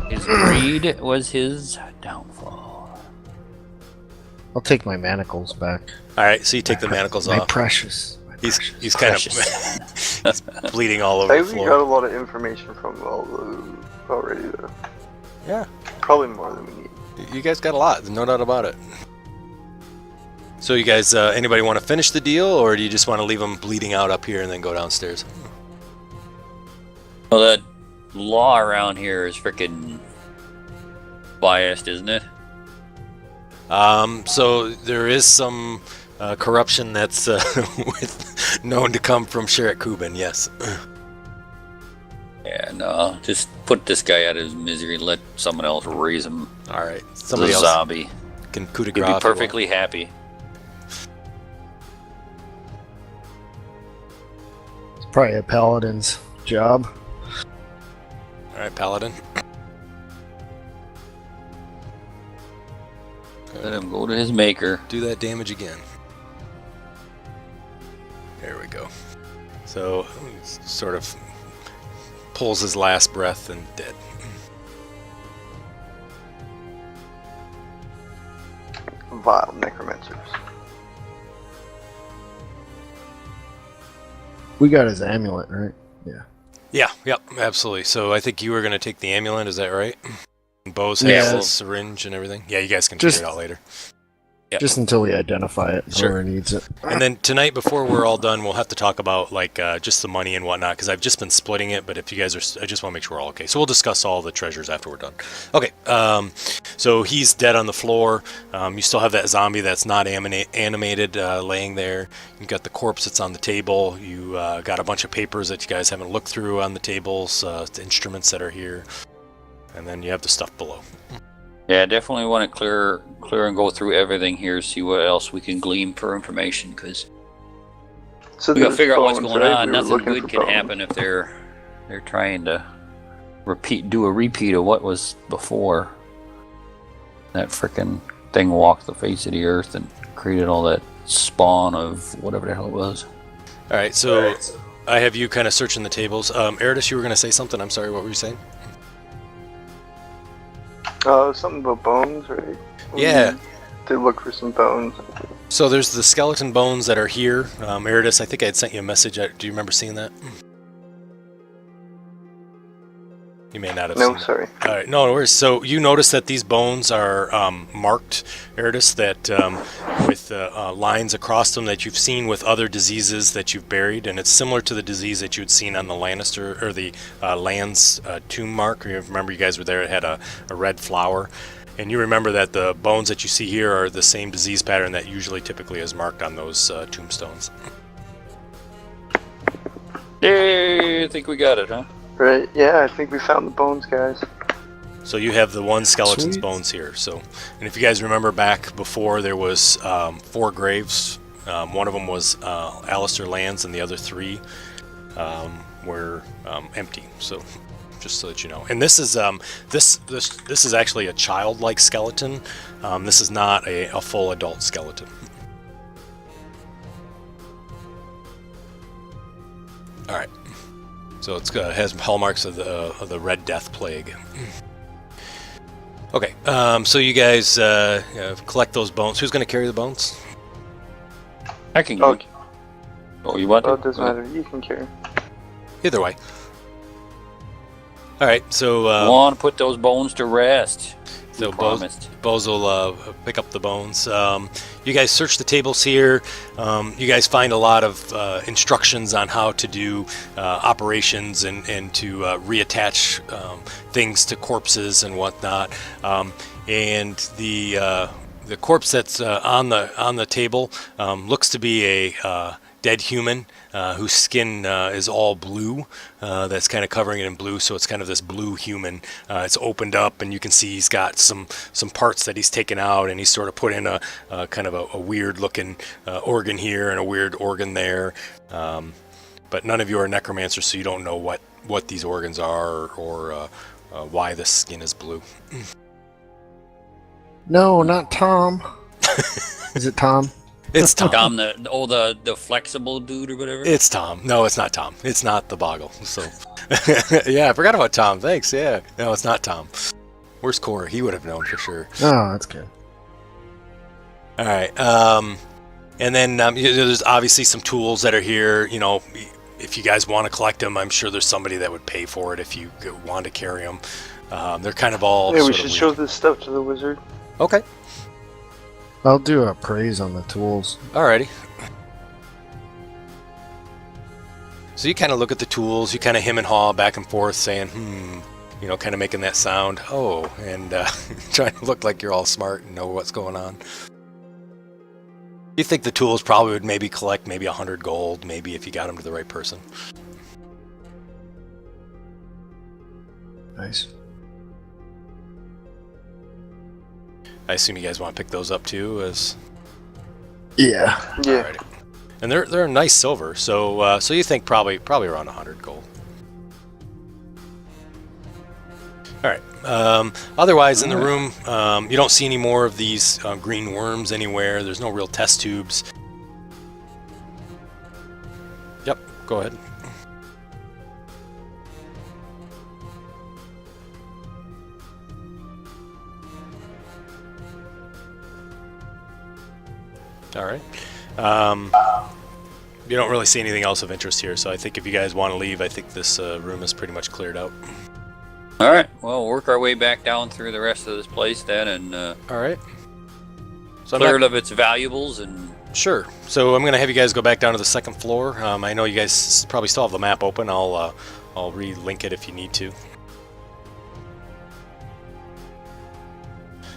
His greed was his downfall. I'll take my manacles back. All right, so you take the manacles my off. Precious. He's kind of he's bleeding all over I the think we floor. got a lot of information from all the already, though. Yeah, Probably more than we need. you guys got a lot, no doubt about it. So you guys, anybody want to finish the deal, or do you just want to leave them bleeding out up here and then go downstairs? Well, that law around here is freaking biased, isn't it? So there is some corruption that's known to come from Sherrick Cuban, yes. Yeah, no. Just put this guy out of his misery. Let someone else raise him. All right, The somebody else zombie. can coup de He'd be grace. perfectly happy. It's probably a paladin's job. All right, Paladin. Let him go to his maker. Do that damage again. There we go. So, sort of pulls his last breath and dead. Vile necromancers. We got his amulet, right? Yeah. Yeah, yep, absolutely. So I think you were going to take the amulet, is that right? Bose Yeah. has the syringe and everything. Yeah, you guys can Just- figure it out later. Yep. Just until we identify it. Sure. Whoever needs it. And then tonight, before we're all done, we'll have to talk about like just the money and whatnot, because I've just been splitting it. But if you guys are, I just want to make sure we're all okay. So we'll discuss all the treasures after we're done. Okay. So he's dead on the floor. You still have that zombie that's not animated laying there. You've got the corpse that's on the table. You got a bunch of papers that you guys haven't looked through on the tables, the instruments that are here, and then you have the stuff below. Yeah, definitely want to clear and go through everything here, see what else we can glean for information, because So we gotta there's figure out what's bones, going right? on. We were Nothing looking good for can bones. happen if they're trying to do a repeat of what was before. That frickin' thing walked the face of the earth and created all that spawn of whatever the hell it was. All right. So I have you kind of searching the tables. Eridus, you were going to say something. I'm sorry. What were you saying? Something about bones, right? Yeah. To look for some bones. So there's the skeleton bones that are here. Eridus, I think I had sent you a message. Do you remember seeing that? You may not have No, seen that. sorry. All right, no worries. So you notice that these bones are marked, Eridus, that with lines across them that you've seen with other diseases that you've buried, and it's similar to the disease that you'd seen on the Lannister or the Land's tomb mark. You remember, you guys were there. It had a red flower, and you remember that the bones that you see here are the same disease pattern that usually typically is marked on those tombstones. Yay, I think we got it, huh? Right, yeah, I think we found the bones, guys. So you have the one skeleton's Sweet. bones here. So, and if you guys remember back before, there was 4 graves. One of them was Alastor Land's, and the other 3 were empty. So, just so that you know. And this is this is actually a childlike skeleton. This is not a full adult skeleton. All right. So it has hallmarks of the Red Death Plague. Okay, so you guys collect those bones. Who's going to carry the bones? I can go. Okay. Oh, you want Oh, to? it doesn't matter. You can carry. Either way. All right, so Want to put those bones to rest. so You promised. Bose will pick up the bones. You guys search the tables here. You guys find a lot of instructions on how to do operations and to reattach things to corpses and whatnot. And the corpse that's on the table looks to be a dead human whose skin is all blue. That's kind of covering it in blue, so it's kind of this blue human. It's opened up, and you can see he's got some parts that he's taken out, and he's sort of put in a kind of a weird looking organ here and a weird organ there. But none of you are necromancers, so you don't know what these organs are or why the skin is blue. No, not Tom. Is it Tom? It's Tom. Tom, the flexible dude or whatever. It's Tom. No, it's not Tom. It's not the Boggle. So, yeah, I forgot about Tom. Thanks. Yeah, no, it's not Tom. Where's Corey? He would have known for sure. Oh, that's good. All right. And then there's obviously some tools that are here. You know, if you guys want to collect them, I'm sure there's somebody that would pay for it if you want to carry them. They're kind of all. Yeah, we should show this stuff to the wizard. Okay. I'll do a praise on the tools. Alrighty. So you kind of look at the tools, you kind of hem and haw back and forth saying, you know, kind of making that sound, oh, and trying to look like you're all smart and know what's going on. You think the tools probably would maybe collect maybe 100 gold, maybe if you got them to the right person. Nice. I assume you guys want to pick those up too, as Yeah. Yeah. alrighty. And they're a nice silver, so so you think probably around 100 gold. All right. Otherwise, in the room, you don't see any more of these green worms anywhere. There's no real test tubes. Yep. Go ahead. All right. You don't really see anything else of interest here, so I think if you guys want to leave, I think this room is pretty much cleared out. All right. Well, we'll work our way back down through the rest of this place then, and All right. So clear it of its valuables. And Sure. So I'm going to have you guys go back down to the second floor. I know you guys probably still have the map open. I'll re-link it if you need to.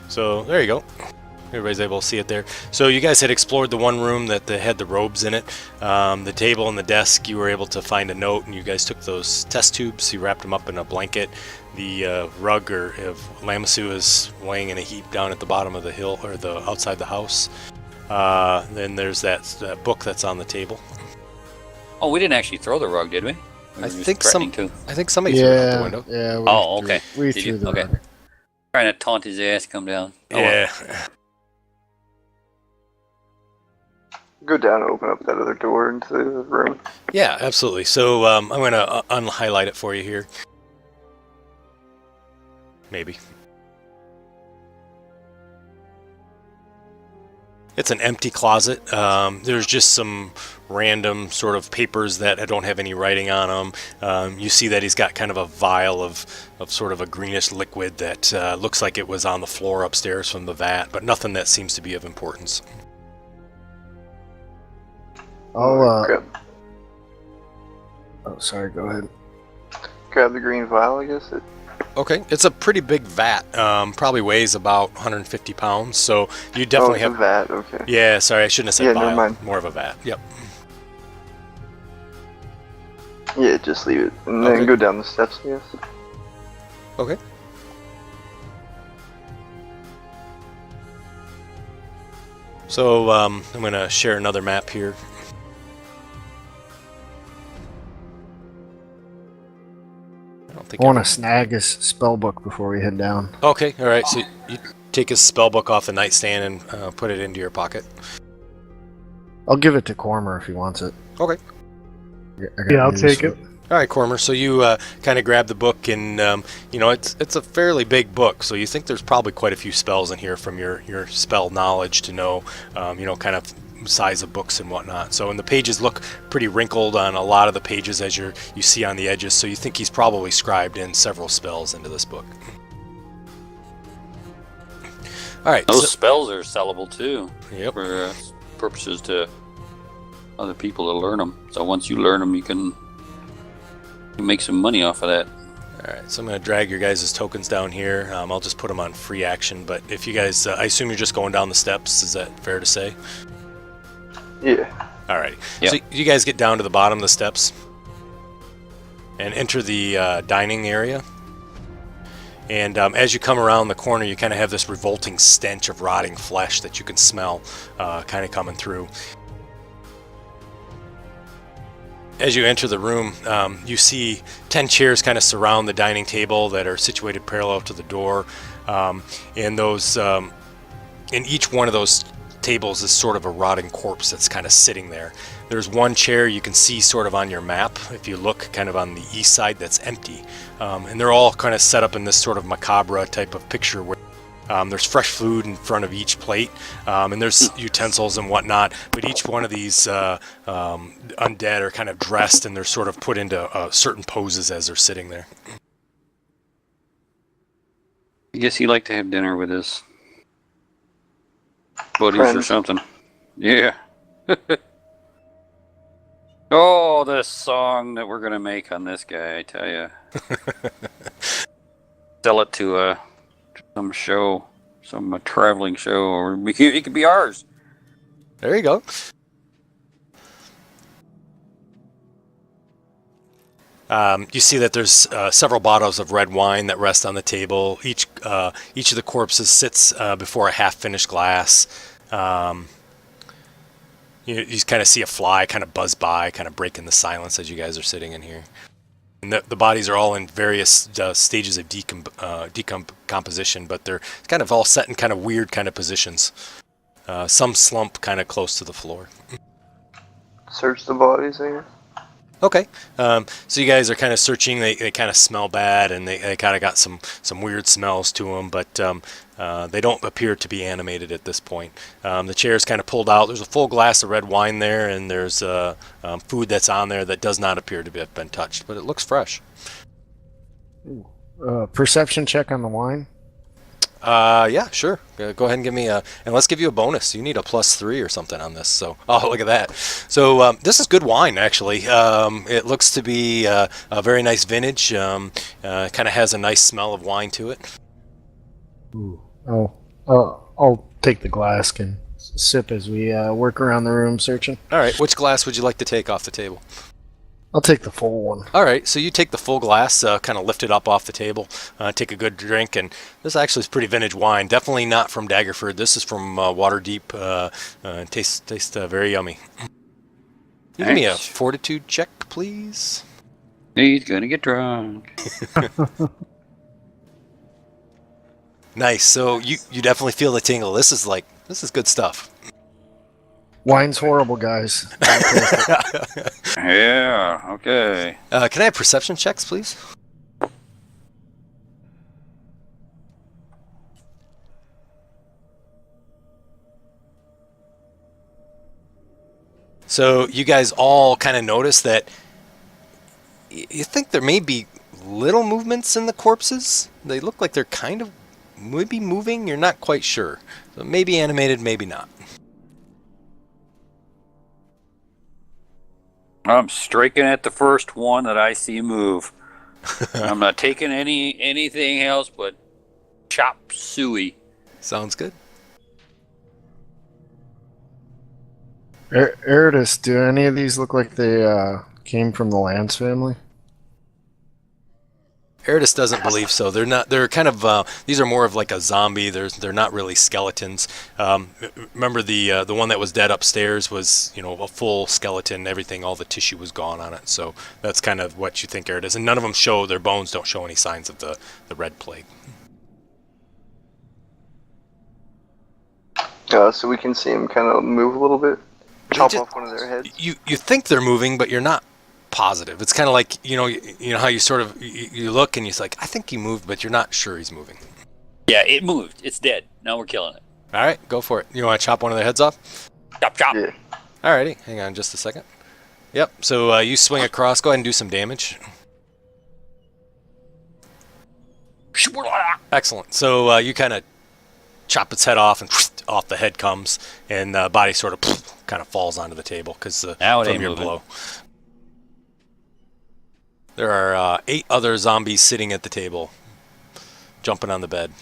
So there you go. Everybody's able to see it there. So you guys had explored the one room that had the robes in it. The table and the desk, you were able to find a note, and you guys took those test tubes. You wrapped them up in a blanket. The rug of Lamasu is laying in a heap down at the bottom of the hill, or the outside the house. Then there's that book that's on the table. oh, we didn't actually throw the rug, did we? We I were just think threatening to. I think somebody threw it out the Yeah. window. Yeah. Oh, okay. We Did threw you? the Okay. rug. Trying to taunt his ass, come down. Oh, well. Yeah. Go down and open up that other door into the room. Yeah, absolutely. So I'm going to unhighlight it for you here. Maybe. It's an empty closet. There's just some random sort of papers that don't have any writing on them. You see that he's got kind of a vial of sort of a greenish liquid that looks like it was on the floor upstairs from the vat, but nothing that seems to be of importance. Grab, Oh, sorry. Go ahead. grab the green vial, I guess. Okay, it's a pretty big vat. Probably weighs about 150 pounds, so you definitely it's have... a vat, okay. Yeah, sorry, I shouldn't have said Yeah, vial. never mind. More of a vat. Yep. Yeah, just leave it. And Okay. then go down the steps, I guess. Okay. So I'm going to share another map here. I don't think I want to snag his spell book before we head down. Okay, all right. So you take his spell book off the nightstand and put it into your pocket. I'll give it to Cormer if he wants it. Okay. I got Yeah, I'll news take for it. All right, Cormer. So you kind of grab the book, and you know it's a fairly big book. So you think there's probably quite a few spells in here from your spell knowledge to know, you know, kind of size of books and whatnot. So and the pages look pretty wrinkled on a lot of the pages as you see on the edges. So you think he's probably scribed in several spells into this book. All right. Those so- spells are sellable too, Yep. for purposes to other people to learn them. So once you learn them, you can make some money off of that. All right, so I'm going to drag your guys' tokens down here. I'll just put them on free action, but if you guys, I assume you're just going down the steps. Is that fair to say? Yeah. All right. Yep. So you guys get down to the bottom of the steps and enter the dining area. And as you come around the corner, you kind of have this revolting stench of rotting flesh that you can smell kind of coming through. As you enter the room, you see 10 chairs kind of surround the dining table that are situated parallel to the door. And those, in each one of those tables is sort of a rotting corpse that's kind of sitting there. There's one chair you can see sort of on your map, if you look kind of on the east side, that's empty. And they're all kind of set up in this sort of macabre type of picture where there's fresh food in front of each plate, and there's utensils and whatnot, but each one of these undead are kind of dressed, and they're sort of put into certain poses as they're sitting there. I guess he'd like to have dinner with his buddies or Friends. something. Yeah. Oh, this song that we're going to make on this guy, I tell you. Sell it to some show, some traveling show, or it could be ours. There you go. You see that there's several bottles of red wine that rest on the table. Each of the corpses sits before a half-finished glass. You kind of see a fly kind of buzz by, kind of breaking the silence as you guys are sitting in here. And the bodies are all in various stages of decomposition, but they're kind of all set in kind of weird kind of positions. Some slump kind of close to the floor. Search the bodies, I guess. Okay, so you guys are kind of searching. They kind of smell bad, and they kind of got some weird smells to them, but they don't appear to be animated at this point. The chair's kind of pulled out. There's a full glass of red wine there, and there's food that's on there that does not appear to have been touched, but it looks fresh. Perception check on the wine. Yeah, sure. Go ahead and give me and let's give you a bonus. You need a +3 or something on this. So, oh, look at that. So this is good wine, actually. It looks to be a very nice vintage. Kind of has a nice smell of wine to it. Ooh. I'll take the glass and sip as we work around the room searching. All right. Which glass would you like to take off the table? I'll take the full one. All right, so you take the full glass, kind of lift it up off the table, take a good drink, and this actually is pretty vintage wine. Definitely not from Daggerford. This is from Waterdeep. Tastes very yummy. Give me a fortitude check, please. He's gonna get drunk. Nice. So you definitely feel the tingle. This is good stuff. Wine's horrible, guys. Yeah. Okay. Can I have perception checks, please? So you guys all kind of notice that you think there may be little movements in the corpses. They look like they're kind of maybe moving. You're not quite sure. So maybe animated, maybe not. I'm striking at the first one that I see move. I'm not taking anything else but chop suey. Sounds good. Eridus, do any of these look like they came from the Lance family? Eridus doesn't believe so. They're not. They're kind of. These are more of like a zombie. They're not really skeletons. Remember the one that was dead upstairs was a full skeleton. Everything, all the tissue was gone on it. So that's kind of what you think Eridus. And none of them show their bones. Don't show any signs of the red plague. So we can see him kind of move a little bit, chop off one of their heads. You think they're moving, but you're not positive. It's kind of like you know how you sort of you look and you're like, I think he moved, but you're not sure he's moving. Yeah, it moved. It's dead. Now we're killing it. All right, go for it. You want to chop one of their heads off? Chop, chop. Yeah. Alrighty, hang on just a second. Yep. So you swing across. Go ahead and do some damage. Excellent. So you kind of chop its head off, and off the head comes, and the body sort of kind of falls onto the table because Now it from ain't your moving. blow. There are 8 other zombies sitting at the table, jumping on the bed.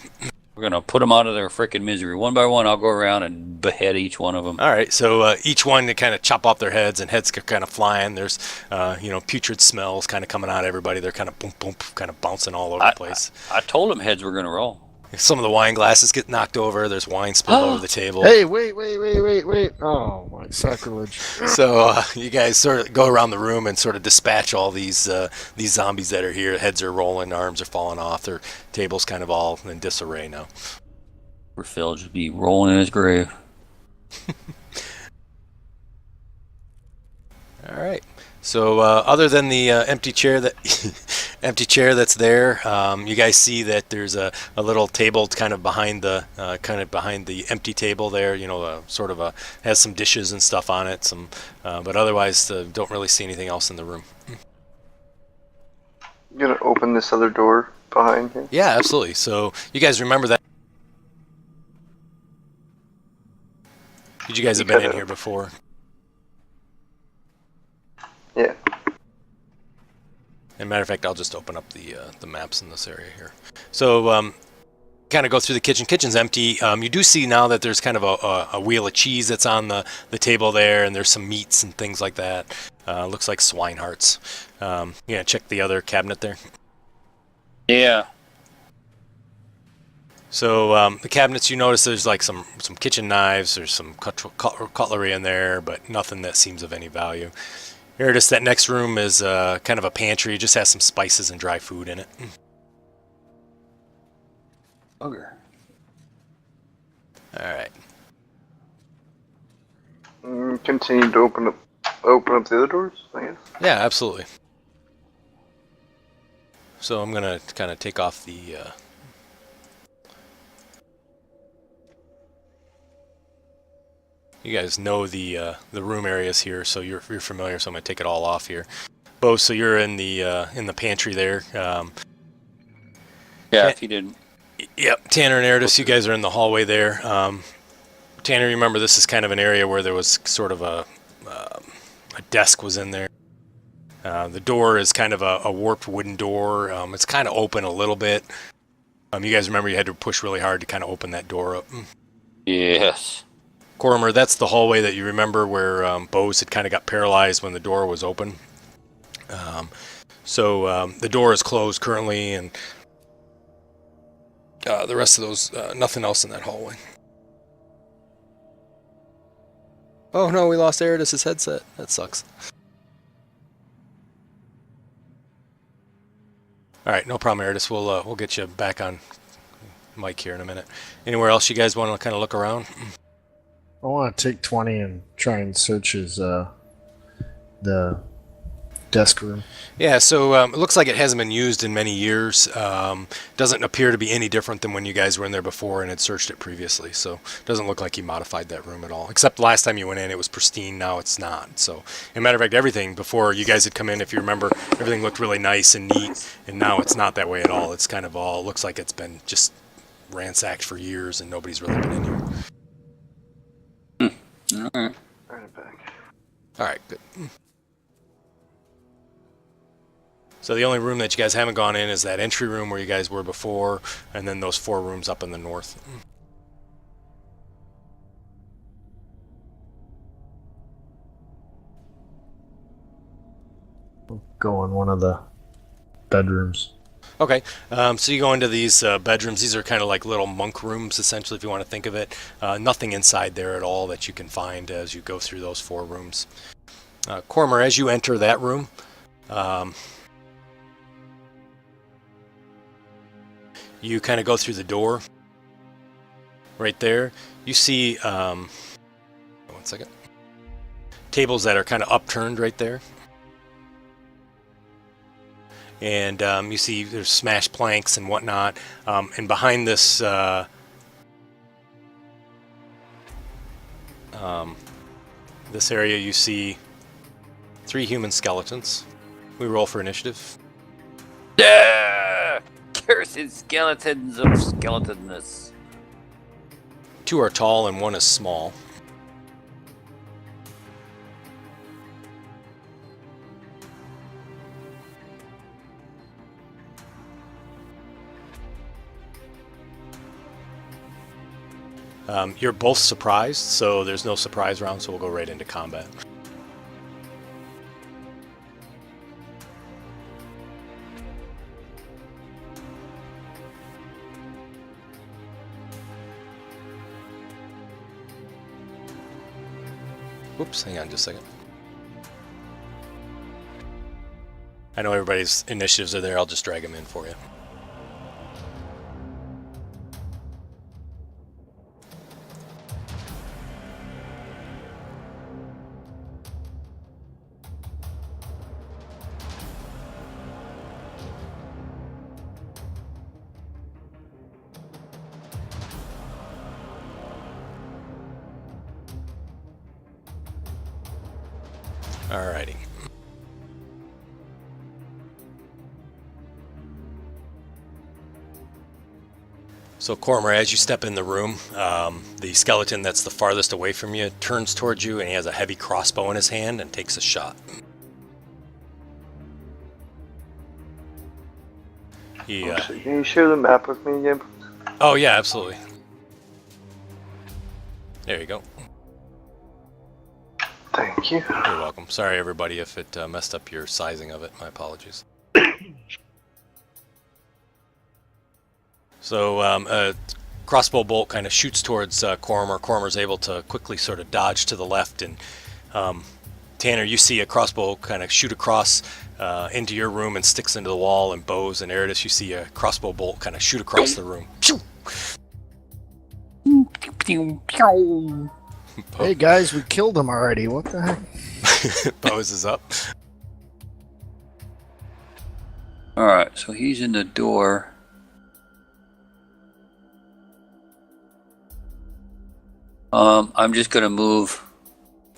We're gonna put them out of their frickin' misery one by one. I'll go around and behead each one of them. All right, so each one they kind of chop off their heads, and heads are kind of flying. There's putrid smells kind of coming out of everybody. They're kind of boom boom, kind of bouncing all over the place. I told them heads were gonna roll. Some of the wine glasses get knocked over. There's wine spilled over the table. Hey, wait. Oh, my sacrilege. So you guys sort of go around the room and sort of dispatch all these zombies that are here. Heads are rolling, arms are falling off. Their table's kind of all in disarray now. For Filge to be rolling in his grave. All right. So other than the empty chair empty chair that's there, you guys see that there's a little table kind of behind the empty table there. You know, sort of has some dishes and stuff on it. But otherwise, don't really see anything else in the room. You gonna open this other door behind here? Yeah, absolutely. So you guys remember that? Did you guys have been in here before? Yeah. As a matter of fact, I'll just open up the maps in this area here. So kind of go through the kitchen. Kitchen's empty. You do see now that there's kind of a wheel of cheese that's on the table there, and there's some meats and things like that. Looks like swine hearts. Yeah, check the other cabinet there. Yeah. So the cabinets, you notice there's like some kitchen knives. There's some cutlery in there, but nothing that seems of any value. Here, just that next room is kind of a pantry. It just has some spices and dry food in it. Okay. All right. Continue to open up the other doors, I guess. Yeah, absolutely. So I'm gonna kind of take off the. You guys know the room areas here, so you're familiar. So I'm gonna take it all off here. Oh, so you're in the pantry there. Yeah, if you didn't. Yep, Tanner and Eridus, you guys are in the hallway there. Tanner, remember this is kind of an area where there was sort of a desk was in there. The door is kind of a warped wooden door. It's kind of open a little bit. You guys remember you had to push really hard to kind of open that door up. Yes. Cormer, that's the hallway that you remember where Bose had kind of got paralyzed when the door was open. So the door is closed currently, and the rest of those, nothing else in that hallway. Oh no, we lost Eridus' headset. That sucks. All right, no problem, Eridus. We'll get you back on mic here in a minute. Anywhere else you guys want to kind of look around? I want to take 20 and try and search his the desk room. Yeah, so it looks like it hasn't been used in many years. Doesn't appear to be any different than when you guys were in there before and had searched it previously. So doesn't look like he modified that room at all. Except last time you went in, it was pristine. Now it's not. So, as a matter of fact, everything before you guys had come in, if you remember, everything looked really nice and neat. And now it's not that way at all. It's kind of all looks like it's been just ransacked for years and nobody's really been in here. All right. Bring it back. All right, good. So the only room that you guys haven't gone in is that entry room where you guys were before, and then those 4 rooms up in the north. We'll go in one of the bedrooms. Okay, so you go into these bedrooms. These are kind of like little monk rooms, essentially, if you want to think of it. Nothing inside there at all that you can find as you go through those 4 rooms. Cormer, as you enter that room, you kind of go through the door. Right there, you see, one second, tables that are kind of upturned right there. And you see there's smashed planks and whatnot. And behind this this area, you see 3 human skeletons. We roll for initiative. Yeah! Cursed skeletons of skeletonness. 2 are tall and 1 is small. You're both surprised, so there's no surprise round, so we'll go right into combat. Whoops, hang on just a second. I know everybody's initiatives are there, I'll just drag them in for you. Alrighty. So, Cormer, as you step in the room, the skeleton that's the farthest away from you turns towards you, and he has a heavy crossbow in his hand and takes a shot. Can you share the map with me again? Oh, yeah, absolutely. There you go. Thank you. You're welcome. Sorry, everybody, if it messed up your sizing of it. My apologies. So, a crossbow bolt kind of shoots towards Cormer. Cormer's able to quickly sort of dodge to the left, and Tanner, you see a crossbow kind of shoot across into your room and sticks into the wall and bows, and Eridus, you see a crossbow bolt kind of shoot across the room. Hey guys, we killed him already. What the heck? Bows is up. Alright, so he's in the door. I'm just gonna move.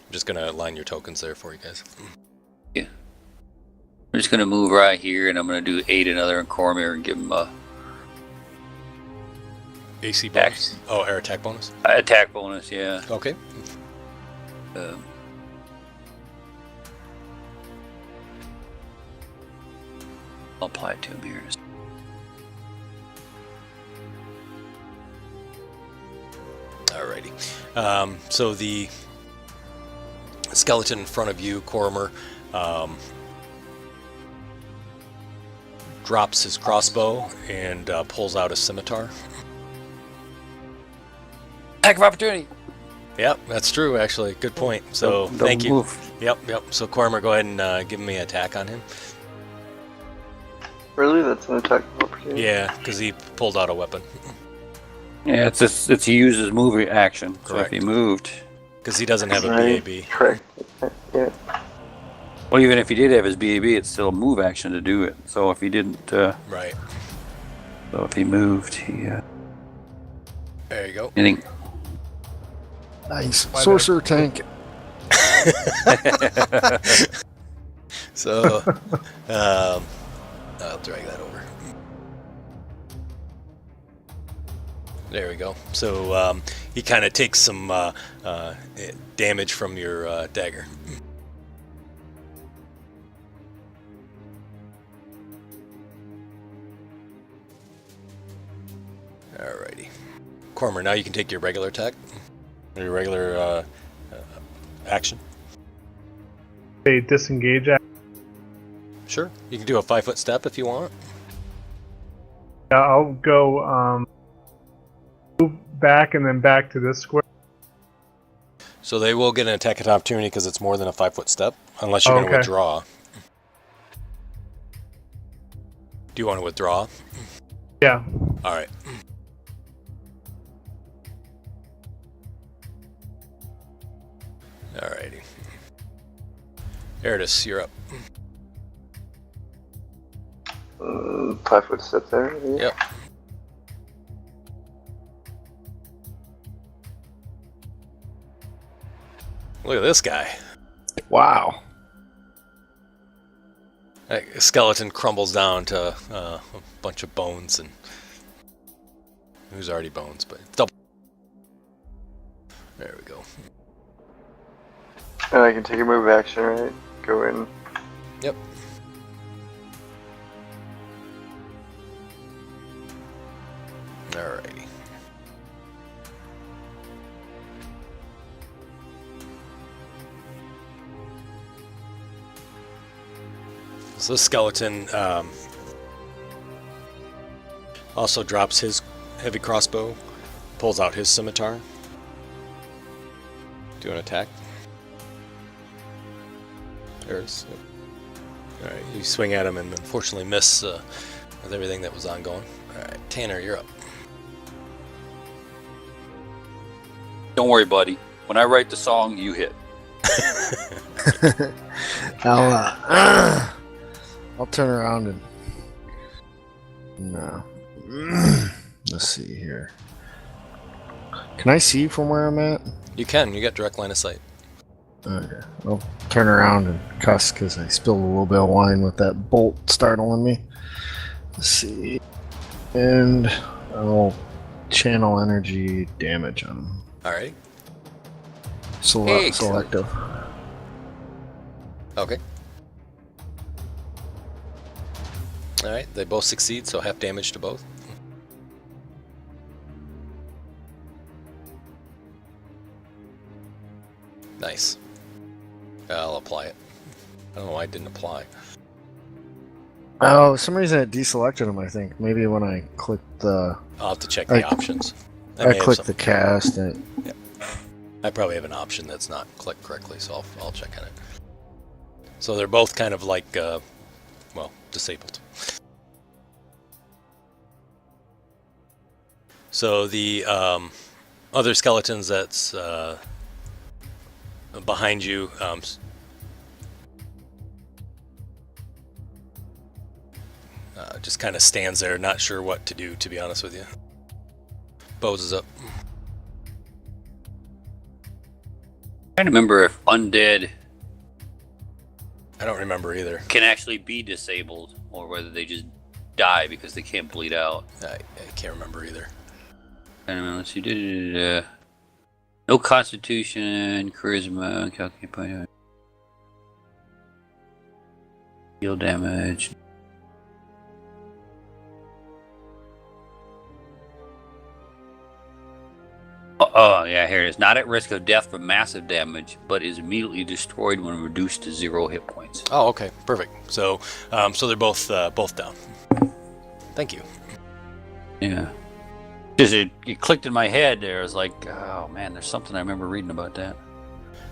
I'm just gonna line your tokens there for you guys. Yeah. I'm just gonna move right here, and I'm gonna do 8 another in Cormier and give him a AC bonus? Oh, air attack bonus? attack bonus, yeah. Okay. I'll apply it to him here. Alrighty. So the skeleton in front of you, Cormer, drops his crossbow and pulls out a scimitar. Attack of opportunity! Yep, that's true, actually. Good point. So, Don't thank you. move. Yep. So, Cormer, go ahead and give me an attack on him. Really? That's an attack of opportunity? Yeah, because he pulled out a weapon. Yeah, it's he used his movie action. So Correct. if he moved. Because he doesn't have a Right. BAB. Correct. Yeah. Well, even if he did have his BAB, it's still a move action to do it. So if he didn't. Right. So if he moved, he. There you go. Anything. Nice. Sorcerer tank. So, I'll drag that over. There we go. So he kind of takes some damage from your dagger. Alrighty. Cormer, now you can take your regular attack. Your regular action. A disengage action. Sure. You can do a 5-foot step if you want. Yeah, I'll go move back and then back to this square. So they will get an attack of opportunity because it's more than a 5-foot step, unless you're going to Okay. withdraw. Do you want to withdraw? Yeah. All right. Alrighty. Eridus, you're up. 5-foot step there. Yeah. Yep. Look at this guy. Wow. That skeleton crumbles down to a bunch of bones, and it was already bones, but double. There we go. And I can take a move action, right? Go in. Yep. Alrighty. So the skeleton also drops his heavy crossbow, pulls out his scimitar. Do an attack. There's. Alright, you swing at him and unfortunately miss with everything that was ongoing. Alright, Tanner, you're up. Don't worry, buddy. When I write the song, you hit. I'll turn around and no. Let's see here. Can I see from where I'm at? You can. You got direct line of sight. Okay. I'll turn around and cuss because I spilled a little bit of wine with that bolt startling me. Let's see. And I'll channel energy damage on him. Alright. Selective. Okay. Alright, they both succeed, so half damage to both. Nice. I'll apply it. I don't know why it didn't apply. Oh, for some reason it deselected him, I think. Maybe when I clicked the... I'll have to check the options. I clicked the cast and... Yep. I probably have an option that's not clicked correctly, so I'll check on it. So they're both kind of like, well, disabled. So the other skeletons that's behind you, just kind of stands there, not sure what to do, to be honest with you. Bose is up. Trying to remember if undead I don't remember either. can actually be disabled or whether they just die because they can't bleed out. I can't remember either. I don't know. Let's see. No constitution, charisma, calculate heal damage. Oh, yeah, here it is. Not at risk of death from massive damage, but is immediately destroyed when reduced to 0 hit points. Oh, okay, perfect. So, so they're both down. Thank you. Yeah. Just it clicked in my head there. I was like, oh man, there's something I remember reading about that.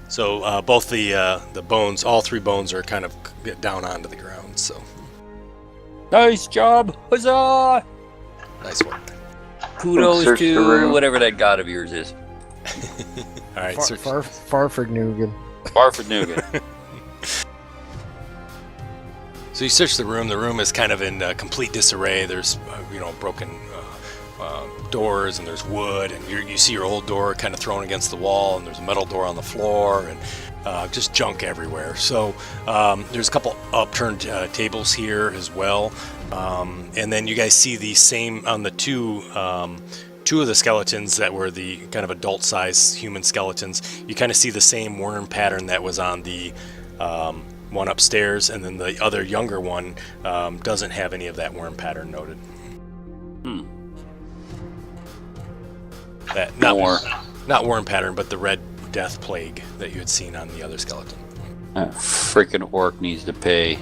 So both the bones, all three bones, are kind of down onto the ground. So, Nice job! Huzzah! nice work. Kudos Search the to room. whatever that god of yours is. All right, search. Farfagnugan. Barford Nougat. So you search the room. The room is kind of in complete disarray. There's broken doors, and there's wood, and you see your old door kind of thrown against the wall, and there's a metal door on the floor, and just junk everywhere. So there's a couple upturned tables here as well, and then you guys see the same on the two of the skeletons that were the kind of adult-sized human skeletons. You kind of see the same worm pattern that was on the one upstairs, and then the other younger one doesn't have any of that worm pattern noted. That not worm pattern, but the red death plague that you had seen on the other skeleton. That freaking orc needs to pay.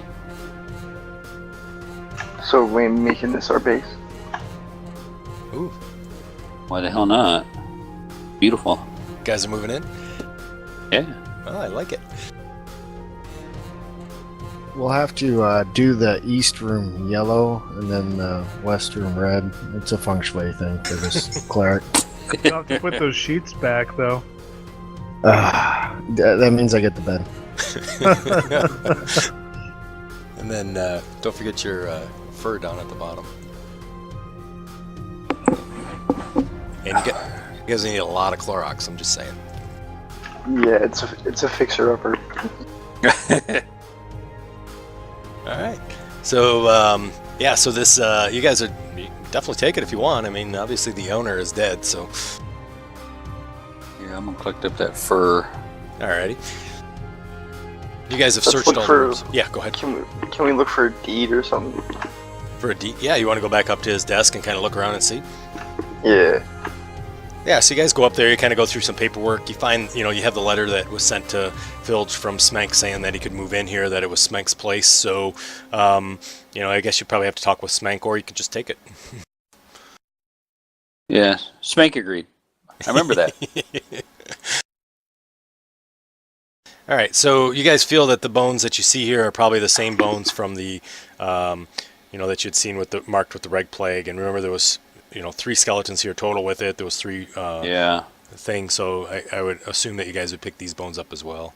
So we're making this our base. Ooh, Why the hell not? Beautiful. guys are moving in. Yeah. Oh, I like it. We'll have to do the east room yellow and then the west room red. It's a feng shui thing for this cleric. You'll have to put those sheets back, though. That means I get the bed. And then don't forget your fur down at the bottom. And you guys need a lot of Clorox, I'm just saying. Yeah, it's a fixer-upper. Alright. So, yeah, so this, you guys are, you can definitely take it if you want. I mean, obviously the owner is dead, so. Yeah, I'm gonna collect up that fur. Alrighty. You guys have Let's searched look all the for- rooms. Yeah, go ahead. Can we look for a deed or something? For a D. Yeah, you want to go back up to his desk and kind of look around and see? Yeah. Yeah, so you guys go up there, you kind of go through some paperwork. You find, you have the letter that was sent to Filge from Smank saying that he could move in here, that it was Smank's place. So, I guess you probably have to talk with Smank, or you could just take it. Yeah, Spank agreed. I remember that. All right, so you guys feel that the bones that you see here are probably the same bones from the, that you'd seen with the marked with the reg plague. And remember, there was, 3 skeletons here total with it. There was 3 Yeah. things. So I would assume that you guys would pick these bones up as well.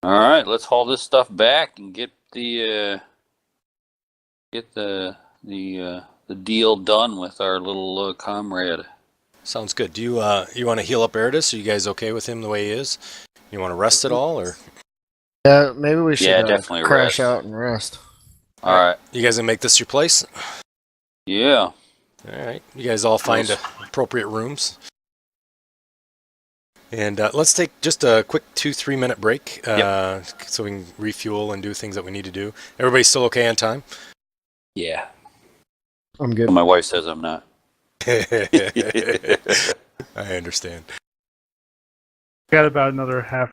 All right, let's haul this stuff back and get the deal done with our little comrade. Sounds good. Do you want to heal up Eridus? Are you guys okay with him the way he is? You want to rest at all, or? Yeah, maybe we should definitely crash rest. out and rest. All right. You guys gonna make this your place? Yeah. All right. You guys all find appropriate rooms. And let's take just a quick 2-3 minute break so we can refuel and do things that we need to do. Everybody's still okay on time? Yeah. I'm good. My wife says I'm not. I understand. Got about another half.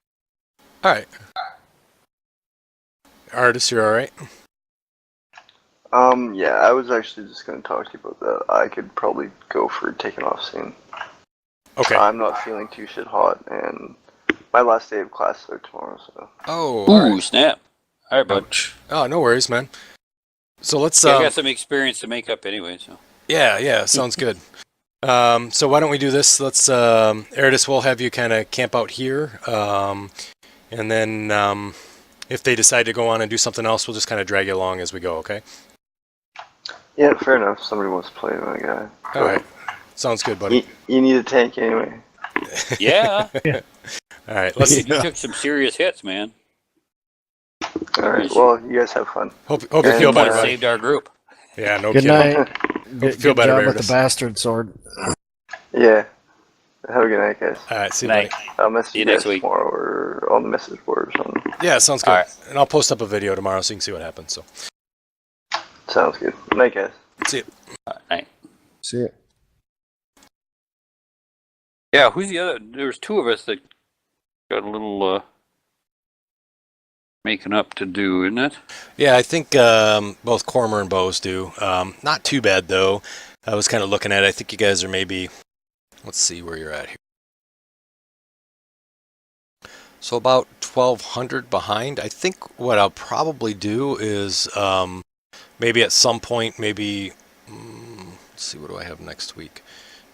All right. Artist, you're all right? Yeah, I was actually just going to talk to you about that. I could probably go for taking off soon. Okay. I'm not feeling too shit hot, and my last day of class starts tomorrow, so. Oh, Ooh, all right. snap. All right, bud. Oh, no worries, man. So let's. I got some experience to make up anyway, so. Yeah, sounds good. So why don't we do this? Let's, Eridus, we'll have you kind of camp out here, and then if they decide to go on and do something else, we'll just kind of drag you along as we go. Okay? Yeah, fair enough. Somebody wants to play my guy. All right. Sounds good, buddy. You need a tank anyway. Yeah. All right. You took some serious hits, man. Alright, well, you guys have fun. Hope you feel Might better. have buddy. saved our group. Yeah, no Good kidding. night. Good feel better, job with Meredith. the bastard sword. Yeah. Have a good night, guys. All right. See you, Night. buddy. I'll message See you you guys next week. tomorrow or on the message board or something. Yeah, sounds good. All right. And I'll post up a video tomorrow so you can see what happens. So, Sounds good. Night, guys. see you. Night. See it. Yeah, who's the other? There's two of us that got a little making up to do, isn't it? Yeah, I think both Cormer and Bose do. Not too bad though. I was kind of looking at it. I think you guys are maybe. Let's see where you're at here. So about 1,200 behind. I think what I'll probably do is maybe at some point, maybe let's see, what do I have next week?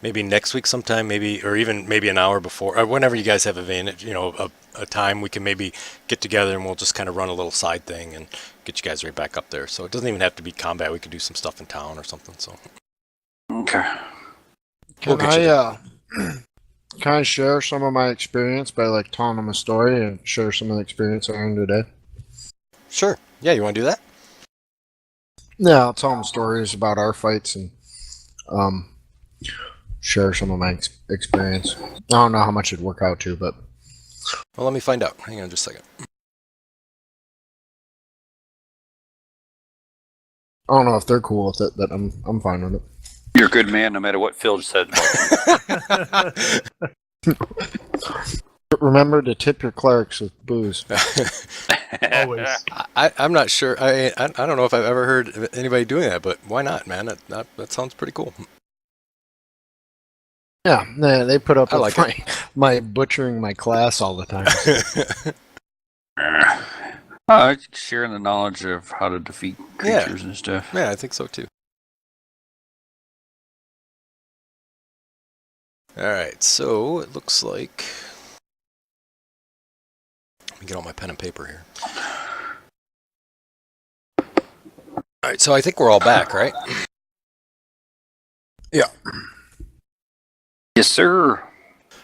Maybe next week sometime, maybe, or even maybe an hour before, or whenever you guys have advantage, a time we can maybe get together and we'll just kind of run a little side thing and get you guys right back up there. So it doesn't even have to be combat. We could do some stuff in town or something. So Okay. We'll Can get you I share some of my experience by like telling them a story and share some of the experience I learned today? sure. Yeah, you want to do that? Yeah, I'll tell them stories about our fights and share some of my experience. I don't know how much it'd work out to, but Well, let me find out. Hang on just a second. I don't know if they're cool with it, but I'm fine with it. You're a good man, no matter what Filge said about you. Remember to tip your clerics with booze. Always. I'm not sure. I don't know if I've ever heard of anybody doing that, but why not, man? That sounds pretty cool. Yeah, they put up I with like my butchering my class all the time. Sharing the knowledge of how to defeat Yeah. creatures and stuff. Yeah, I think so too. All right, so it looks like. Let me get all my pen and paper here. All right, so I think we're all back, right? Yeah. Yes, sir. All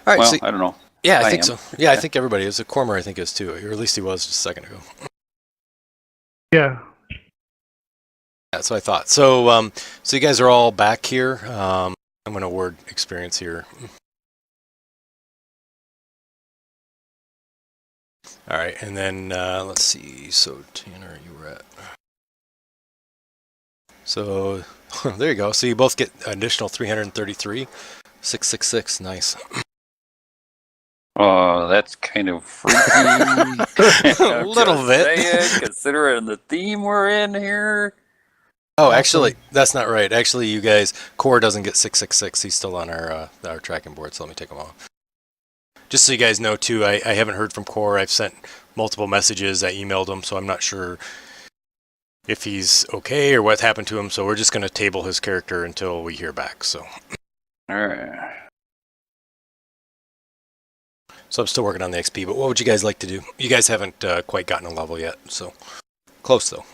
right, Well, so, I don't know. yeah, I I think am. so. Yeah, I think everybody is. Cormer, I think, is too, or at least he was just a second ago. Yeah. That's what I thought. So, so you guys are all back here. I'm going to word experience here. All right, and then let's see. So Tanner, you were at. So there you go. So you both get additional 333, 666. Nice. That's kind of freaky. A little bit. Considering the theme we're in here. Oh, actually, that's not right. Actually, you guys, Core doesn't get 666. He's still on our tracking board. So let me take him off. Just so you guys know, too, I haven't heard from Core. I've sent multiple messages. I emailed him, so I'm not sure if he's okay or what happened to him. So we're just going to table his character until we hear back. So All right. I'm still working on the XP. But what would you guys like to do? You guys haven't quite gotten a level yet, so close though.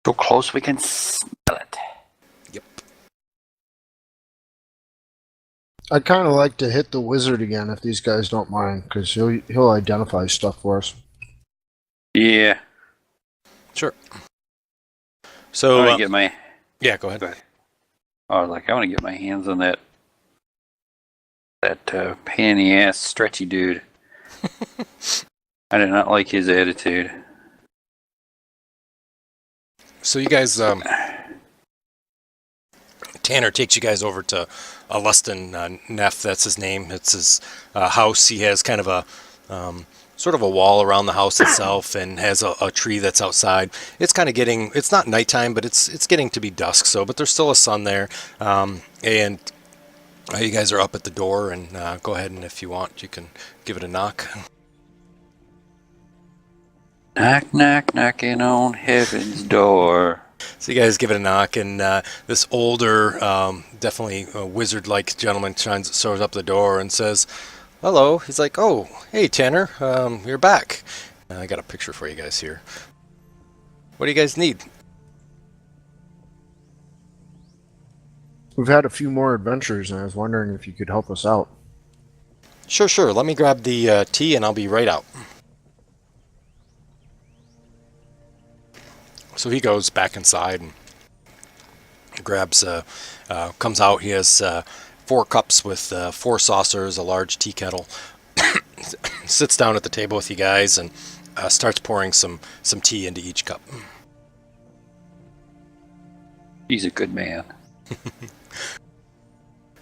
So close we can smell it. Yep. I'd kind of like to hit the wizard again if these guys don't mind, because he'll identify stuff for us. Yeah. Sure. I So, want to get my. yeah, go ahead. I was like, I want to get my hands on that pain in the ass stretchy dude. I did not like his attitude. So you guys, Tanner takes you guys over to Alastor Neff. That's his name. It's his house. He has kind of a sort of a wall around the house itself, and has a tree that's outside. It's kind of getting. It's not nighttime, but it's getting to be dusk. So, but there's still a sun there, and you guys are up at the door. And go ahead, and if you want, you can give it a knock. Knock, knock, knocking on heaven's door. So you guys give it a knock, and this older, definitely wizard-like gentleman shows up the door and says, "Hello." He's like, "Oh, hey Tanner, you're back." I got a picture for you guys here. What do you guys need? We've had a few more adventures, and I was wondering if you could help us out. Sure. Let me grab the tea, and I'll be right out. So he goes back inside and grabs, comes out. He has 4 cups with 4 saucers, a large tea kettle. Sits down at the table with you guys and starts pouring some tea into each cup. He's a good man.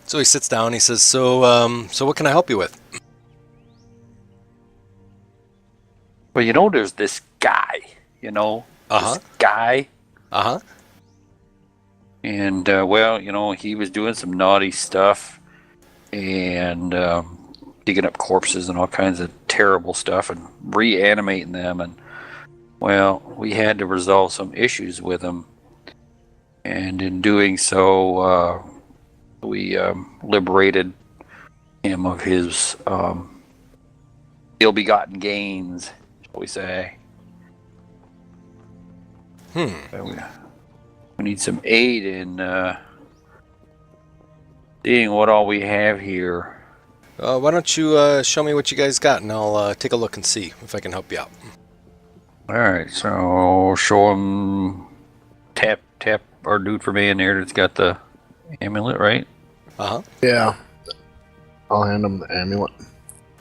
So he sits down. He says, "So what can I help you with?" Well, there's this guy. This guy. And, he was doing some naughty stuff and digging up corpses and all kinds of terrible stuff and reanimating them. And, we had to resolve some issues with him. And in doing so, we liberated him of his ill-begotten gains, shall we say. We need some aid in seeing what all we have here. Why don't you show me what you guys got, and I'll take a look and see if I can help you out. All right, so show him. Tap our dude from in there that's got the amulet, right? Yeah. I'll hand him the amulet.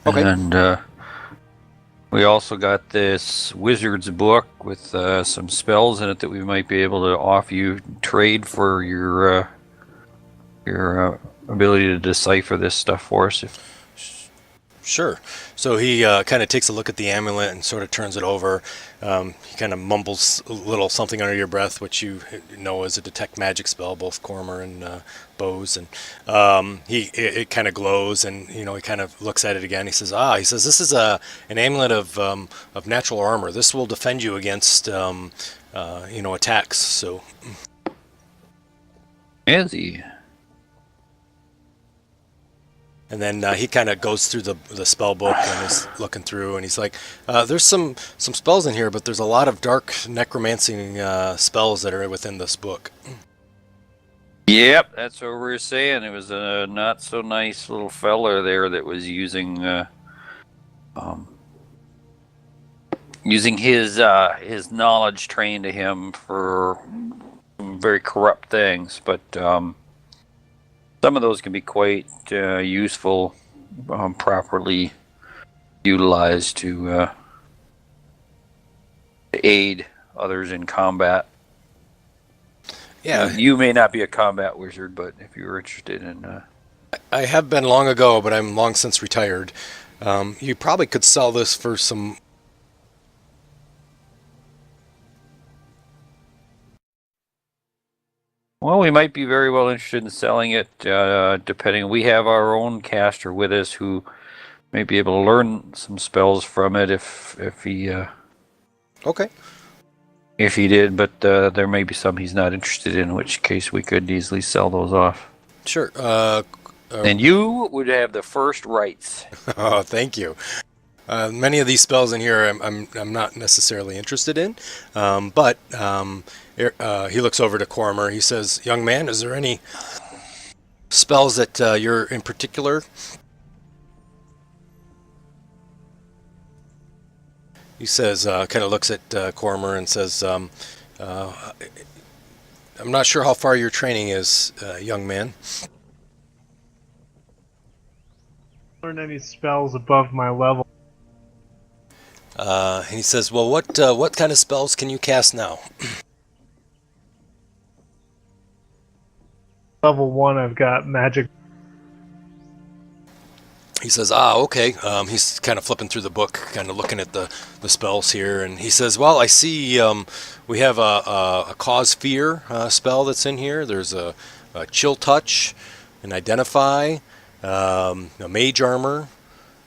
Okay. And we also got this wizard's book with some spells in it that we might be able to offer you trade for your ability to decipher this stuff for us. Sure. So he kind of takes a look at the amulet and sort of turns it over. He kind of mumbles a little something under your breath, which you know is a detect magic spell, both Cormer and Bose. And it kind of glows, and he kind of looks at it again. He says, "This is an amulet of natural armor. This will defend you against attacks." So, Is he? and then he kind of goes through the spell book and is looking through, and he's like, "There's some spells in here, but there's a lot of dark necromancy spells that are within this book." Yep, that's what we were saying. It was a not so nice little fella there that was using his knowledge trained to him for some very corrupt things, but some of those can be quite useful, properly utilized to aid others in combat. Yeah, you may not be a combat wizard, but if you're interested in... I have been long ago, but I'm long since retired. You probably could sell this for some... Well, we might be very well interested in selling it, depending. We have our own caster with us who may be able to learn some spells from it if he... Okay. If he did, but there may be some he's not interested in which case we could easily sell those off. Sure. And you would have the first rights. Oh, thank you. Many of these spells in here I'm not necessarily interested in, but he looks over to Cormer. He says, "Young man, is there any spells that you're in particular. He says, kind of looks at Cormer and says, I'm not sure how far your training is, young man. Learn any spells above my level? And he says, well, what kind of spells can you cast now? Level 1, I've got magic. He says, okay. He's kind of flipping through the book, kind of looking at the spells here, and he says, well, I see we have a cause fear spell that's in here. There's a chill touch, an identify, a mage armor,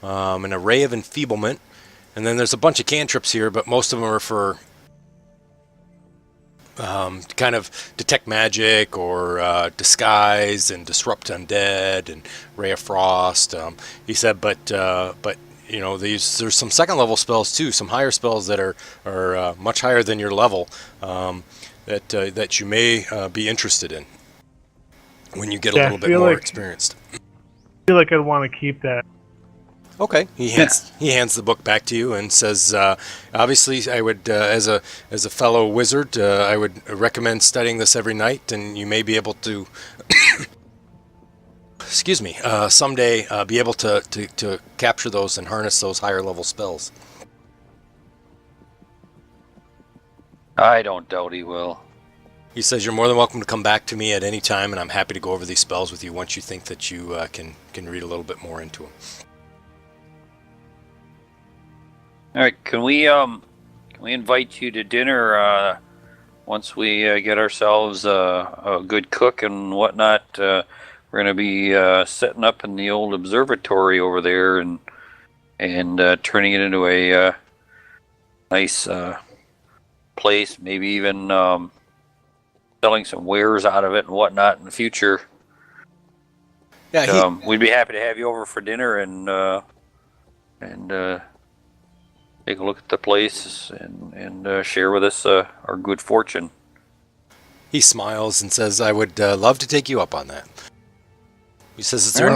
an array of enfeeblement, and then there's a bunch of cantrips here, but most of them are for kind of detect magic or disguise and disrupt undead and ray of frost. He said, but you know, there's some second level spells too, some higher spells that are much higher than your level that you may be interested in when you get a little bit more experienced. I feel like I'd want to keep that. Okay, he hands the book back to you and says, obviously, I would, as a fellow wizard, I would recommend studying this every night, and you may be able to, excuse me, someday be able to capture those and harness those higher level spells. I don't doubt he will. He says, you're more than welcome to come back to me at any time, and I'm happy to go over these spells with you once you think that you can read a little bit more into them. All right, can we invite you to dinner once we get ourselves a good cook and whatnot? We're going to be setting up in the Old Observatory over there and turning it into a nice place. Maybe even selling some wares out of it and whatnot in the future. Yeah, we'd be happy to have you over for dinner and take a look at the place and share with us our good fortune. He smiles and says, I would love to take you up on that. He says, "Is there?"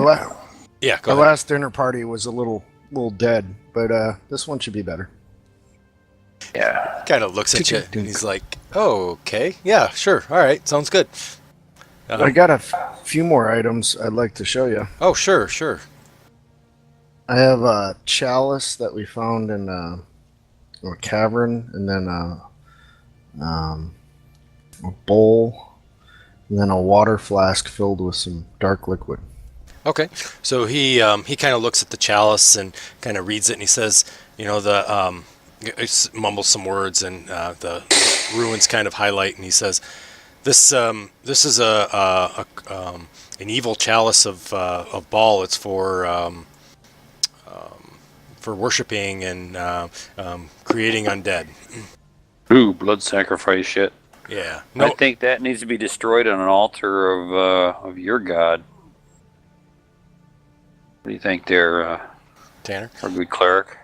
Yeah, go Our ahead. last dinner party was a little dead, but this one should be better. Yeah. Kind of looks at you and he's like, "Oh, okay, yeah, sure, all right, sounds good." I got a few more items I'd like to show you. Oh, sure. I have a chalice that we found in a cavern, and then a bowl, and then a water flask filled with some dark liquid. Okay, so he kind of looks at the chalice and kind of reads it, and he says, you know, mumbles some words, and the ruins kind of highlight, and he says, this is an evil chalice of Baal. It's for worshiping and creating undead. Ooh, blood sacrifice shit. Yeah. I think that needs to be destroyed on an altar of your god. What do you think there, Tanner? our good cleric?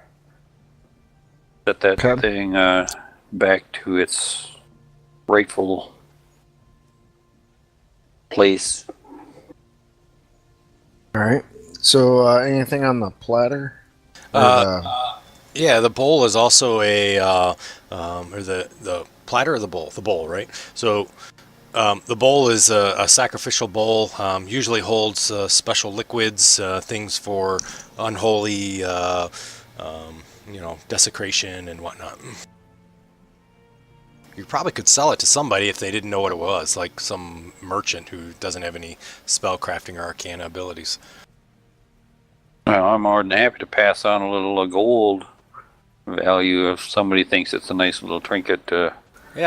Set that thing back to its rightful place. All right. So anything on the platter? Yeah, the bowl is also or the platter or the bowl? The bowl, right? So the bowl is a sacrificial bowl. Usually holds special liquids, things for unholy, desecration and whatnot. You probably could sell it to somebody if they didn't know what it was, like some merchant who doesn't have any spell crafting or arcana abilities. Well, I'm more than happy to pass on a little gold value if somebody thinks it's a nice little trinket. Yeah,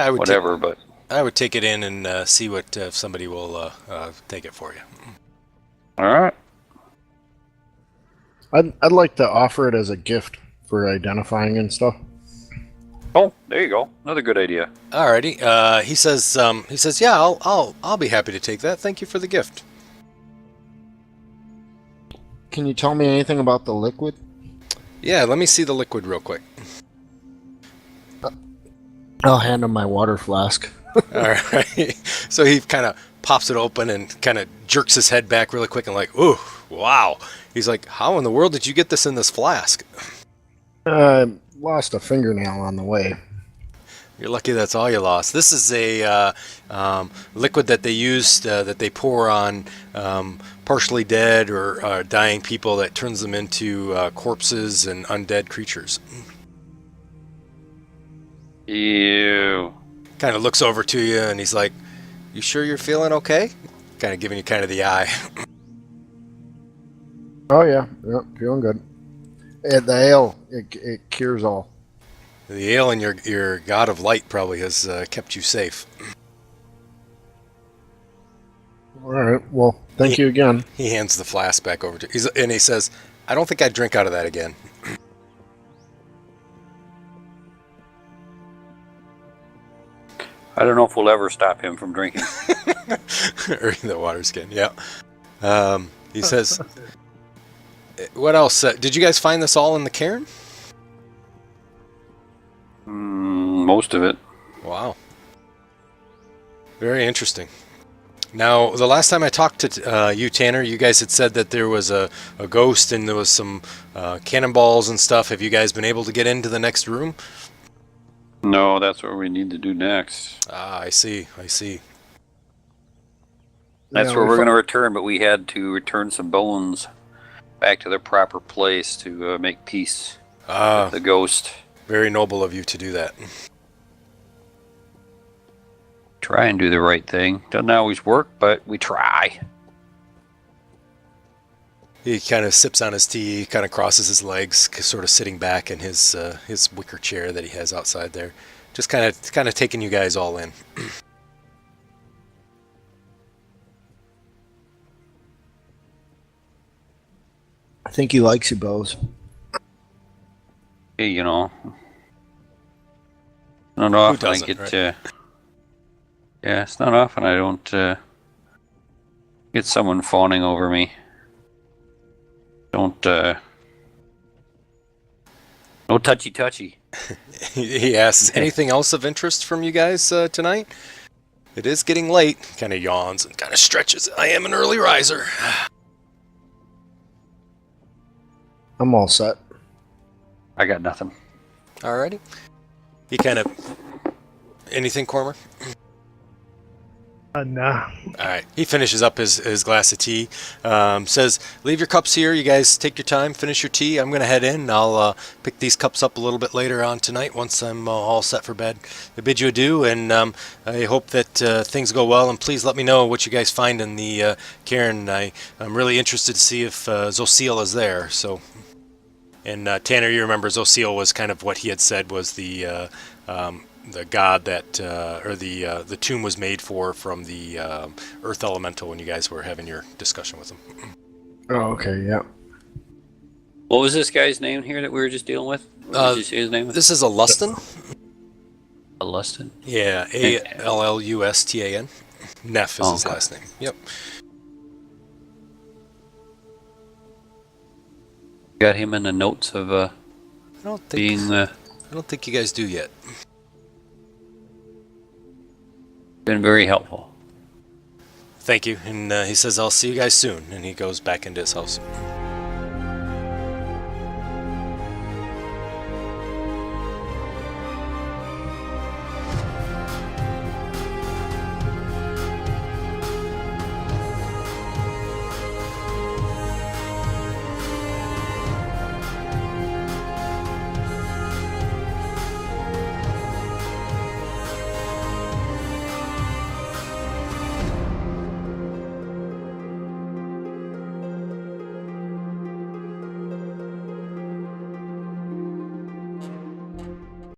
I would whatever, but I would take it in and see what if somebody will take it for you. all right. I'd like to offer it as a gift for identifying and stuff. Oh, there you go. Another good idea. Alrighty. He says, yeah, I'll be happy to take that. Thank you for the gift. Can you tell me anything about the liquid? Yeah, let me see the liquid real quick. I'll hand him my water flask. All right. So he kind of pops it open and kind of jerks his head back really quick and like, ooh, wow. He's like, how in the world did you get this in this flask? Lost a fingernail on the way. You're lucky that's all you lost. This is a liquid that they used, that they pour on partially dead or dying people that turns them into corpses and undead creatures. Ew. Kind of looks over to you and he's like, you sure you're feeling okay? Kind of giving you kind of the eye. Oh yeah, feeling good. The ale, it cures all. The ale and your god of light probably has kept you safe. All right. Well, thank you again. He hands the flask back over to you. And he says, I don't think I'd drink out of that again. I don't know if we'll ever stop him from drinking. Or the water skin, yeah. He says, what else? Did you guys find this all in the cairn? Most of it. Wow. Very interesting. Now, the last time I talked to you, Tanner, you guys had said that there was a ghost and there was some cannonballs and stuff. Have you guys been able to get into the next room? No, that's what we need to do next. Ah, I see. That's Yeah, where we're going to return, but we had to return some bones back to their proper place to make peace with the ghost. Very noble of you to do that. Try and do the right thing. Doesn't always work, but we try. He kind of sips on his tea, kind of crosses his legs, sort of sitting back in his wicker chair that he has outside there, just kind of taking you guys all in. I think he likes you, Bose. Hey, you know, not often I doesn't, get. right? Yeah, it's not often I don't get someone fawning over me. Don't. No touchy. He asks, anything else of interest from you guys tonight? It is getting late. Kind of yawns and kind of stretches. I am an early riser. I'm all set. I got nothing. Alrighty. He kind of... Anything, Cormer? Nah. Alright. He finishes up his glass of tea. Says, leave your cups here. You guys take your time, finish your tea. I'm going to head in. I'll pick these cups up a little bit later on tonight once I'm all set for bed. I bid you adieu, and I hope that things go well. And please let me know what you guys find in the cairn. I'm really interested to see if Zocil is there. So, and Tanner, you remember Zocil was kind of what he had said was the god that, or the tomb was made from the Earth Elemental when you guys were having your discussion with him. Oh, okay, yeah. What was this guy's name here that we were just dealing with? What did you say his name was? This is Alastor. Alastor? Yeah, Allustan. Neff is his last name. Yep. Got him in the notes of I don't being. I don't think you guys do yet. Been very helpful. Thank you. And he says, I'll see you guys soon. And he goes back into his house.